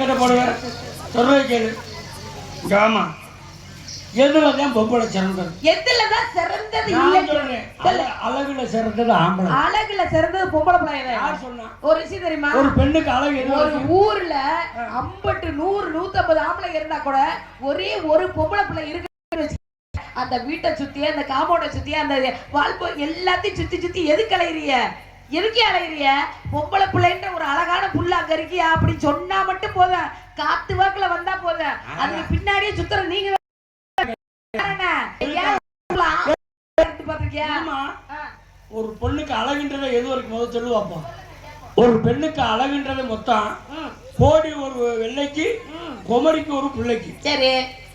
என்னத்த போடுவேன் சொல்றது கேளு. ஆமா எதுலதான் பொம்பளை சிறந்தது? எதுலதான் சிறந்தது? அழகுல சிறந்தது ஆம்பளை. அழகுல சிறந்தது பொம்பளை பிள்ளை. யார் சொன்னா? ஒரு விஷயம் தெரியுமா? ஒரு பெண்ணுக்கு அழகு ஒரு ஊர்ல 50 100 150 ஆம்பளை இருந்தா கூட ஒரே ஒரு பொம்பளை பிள்ளை இருக்கு. அந்த வீட்டை சுத்தி அந்த காம்பவுண்ட சுத்தி அந்த வாழ்போ எல்லாத்தையும் சுத்தி சுத்தி எதுக்கு அலையிறிய? எதுக்கே அலையிறிய? பொம்பளை பிள்ளைன்ற ஒரு அழகான புள்ள அங்க இருக்கியா அப்படின்னு சொன்னா மட்டும் போதும். காத்து வாக்குல வந்தா போதும். அதுக்கு பின்னாடியே சுத்துற நீங்க ஒரு பொண்ணுக்கு அழகுன்றதை எது வரைக்கும் முதல் சொல்லுவாப்பா? ஒரு பெண்ணுக்கு அழகுன்றது மொத்தம் கோடி ஒரு வெள்ளைக்கு குமரிக்கு ஒரு பிள்ளைக்கு. சரி,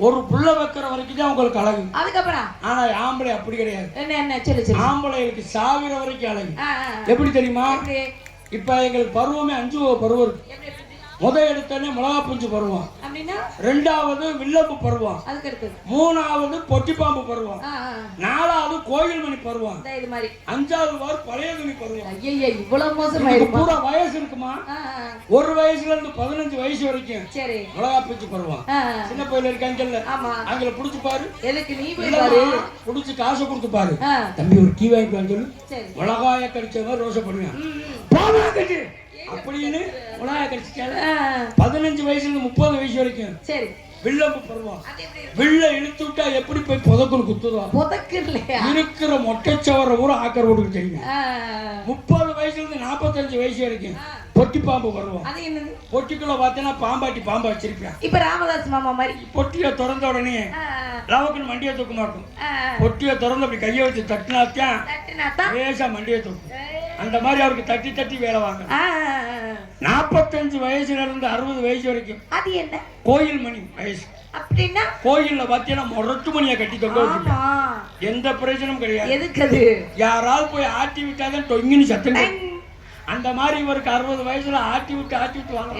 ஒரு புள்ள வைக்கிற வரைக்கும் தான் உங்களுக்கு அழகு. அதுக்கப்புறம் ஆனா ஆம்பளை அப்படி கிடையாது. என்ன சரி சரி, ஆம்பளைகளுக்கு சாகிற வரைக்கும் அழகு. எப்படி தெரியுமா? இப்ப எங்களுக்கு பருவமே 5 பருவம் இருக்கு. முதல் எடுத்தோடனே மிளகா புஞ்சு பருவம், ரெண்டாவது வில்லம்பு பருவம், மூணாவது பொட்டிப்பாம்பு பருவம், நாலாவது கோயில் மணி பருவம், 5வது பழைய துணி பருவம். இவ்வளவு மோசம் பூரா வயசு இருக்குமா? ஒரு வயசுல இருந்து 15 வயசு வரைக்கும் மிளகா புஞ்சு பருவம். சின்ன பையில இருக்காங்கல்ல, அவங்கள புடிச்சு பாரு. புடிச்சு காசு கொடுத்து பாரு. தம்பி ஒரு டீ வாங்கிட்டு சொல்லு, மிளகாய கடிச்சவங்க ரோசை பண்ணுவேன் அப்படின்னு உலக கடிச்சிட்டால. 15 வயசுல இருந்து 30 வயசு வரைக்கும் சரி வில்லம்பு பருவம். வில்ல இழுத்து விட்டா எப்படி போய் புதக்குள் குத்துதான். இருக்கிற மொட்டைச்சவர ஊர ஆக்கர் ஓட்டுக்கு தெரியும். 30 வயசுல இருந்து 45 வயசு வரைக்கும் பொட்டி பாம்பு பருவம். பொட்டிக்குள்ள பாத்தீங்கன்னா பாம்பாட்டி பாம்பா வச்சிருப்பேன். இப்ப ராமதாஸ் மாமா மாதிரி பொட்டிய திறந்த உடனே லவக்குன்னு மண்டியை தூக்க மாட்டோம். பொட்டிய திறந்து அப்படி கையை வச்சு தட்டினாத்தான் லேசா மண்டியை தூக்கும். அந்த மாதிரி அவருக்கு தட்டி தட்டி வேலை வாங்க. 45 வயசுல இருந்து 60 வயசு வரைக்கும் அது என்ன கோயில் மணி வயசு. அப்படின்னா கோயில்ல பாத்தீங்கன்னா முரட்டு மணியை கட்டி தொங்க வச்சுட்டா எந்த பிரயோஜனமும் கிடையாது. எதுக்கு? யாராவது போய் ஆட்டி விட்டாதான் தொங்கின்னு சத்தம். அந்த மாதிரி இவருக்கு 60 வயசுல ஆட்டி விட்டு வாங்க.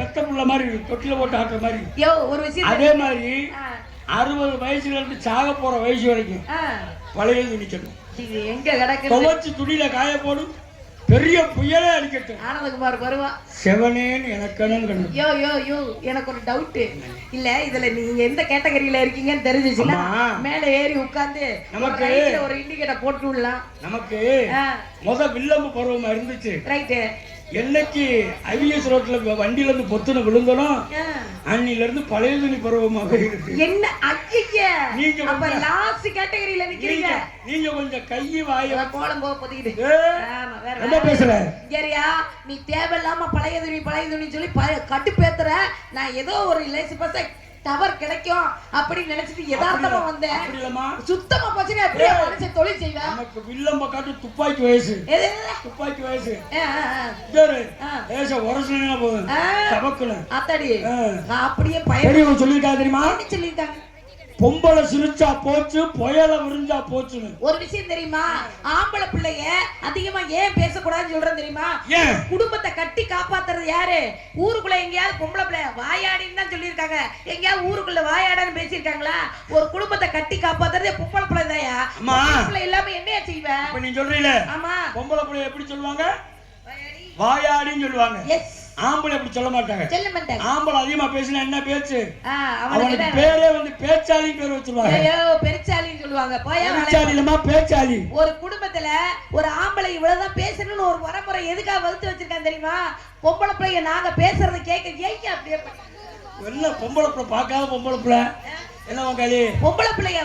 பெத்த புள்ள மாதிரி தொட்டில போட்டு ஆட்டுற மாதிரி. அதே மாதிரி 60 வயசுல இருந்து சாக போற வயசு வரைக்கும் பழைய துணிக்கணும். எங்க கிடக்கு துவச்சு துணியில காய போடும். பெரிய புயலே அடிக்கட்டும். ஆனந்தகுமார் வருவா செவனேன்னு எனக்கு. எனக்கு ஒரு டவுட் இல்ல, இதுல நீங்க எந்த கேட்டகரியில இருக்கீங்கன்னு தெரிஞ்சிச்சுன்னா மேல ஏறி உட்கார்ந்து நமக்கு ஒரு இண்டிகேட்டர் போட்டு விடலாம். நமக்கு முத வில்லம்பு பருவமா இருந்துச்சு. ரைட்டு. என்னைக்கு ஐவிஎஸ் ரோட்ல வண்டியில இருந்து பொத்துன விழுந்தனும் அன்னில இருந்து பழைய துணி பருவமாக இருக்கு. என்ன நீங்க அப்ப லாஸ்ட் கேட்டகரியில நிக்கிறீங்க. நீங்க கொஞ்சம் கையை வாய கோலம் போக பொதிக்கிட்டு என்ன பேசுற? சரியா, நீ தேவையில்லாம பழைய துணி சொல்லி கட்டுப்பேத்துற. நான் ஏதோ ஒரு லேசி பச டவர் கிடைக்கும் அப்படின்னு நினைச்சிட்டு யதார்த்தமா வந்தேன். சுத்தமா போச்சுன்னா அப்படியே மனுஷன் தொழில் செய்வேன். நமக்கு வில்லம்ப காட்டு துப்பாக்கி வயசு. துப்பாக்கி வயசு உரசுனா போதும் தவக்குல அத்தாடி அப்படியே பையன் சொல்லிருக்காங்க தெரியுமா? சொல்லிருக்காங்க, பொம்பளை சிரிச்சா போச்சு, புயல விரிஞ்சா போச்சுன்னு. ஒரு விஷயம் தெரியுமா? ஆம்பளை பிள்ளைய அதிகமா ஏன் பேசக்கூடாதுன்னு சொல்றேன் தெரியுமா? குடும்பத்தை கட்டி காப்பாத்துறது யாரு? ஊருக்குள்ள எங்கேயாவது பொம்பளை பிள்ளை வாயாடின்னு தான் சொல்லியிருக்காங்க. எங்கேயாவது ஊருக்குள்ள வாயாடான்னு பேசியிருக்காங்களா? ஒரு குடும்பத்தை கட்டி காப்பாத்துறதே பொம்பளை பிள்ளை தாயா. பிள்ளை இல்லாம என்னையா செய்வேன்? இப்ப நீ சொல்றீல, ஆமா, பொம்பளை பிள்ளை எப்படி சொல்லுவாங்க? வாயாடின்னு சொல்லுவாங்க. ஆம்பளை அப்படி சொல்ல மாட்டாங்க. ஆம்பளை அதிகமா பேசினா என்ன பேச்சு? அவனுக்கு பேரே வந்து பேச்சாலி பேர் வச்சிருவாங்க. பெருச்சாலின்னு சொல்லுவாங்க. பேச்சாலி. ஒரு குடும்பத்துல ஒரு ஆம்பளை இவ்வளவுதான் பேசணும்னு ஒரு வரமுறை எதுக்காக வகுத்து வச்சிருக்காங்க தெரியுமா? பொம்பளை பிள்ளைய நாங்க பேசுறத கேட்க அப்படியே பொம்பளை பிள்ளை பார்க்காத பொம்பளை பிள்ளை என்ன பொம்பளை பிள்ளைய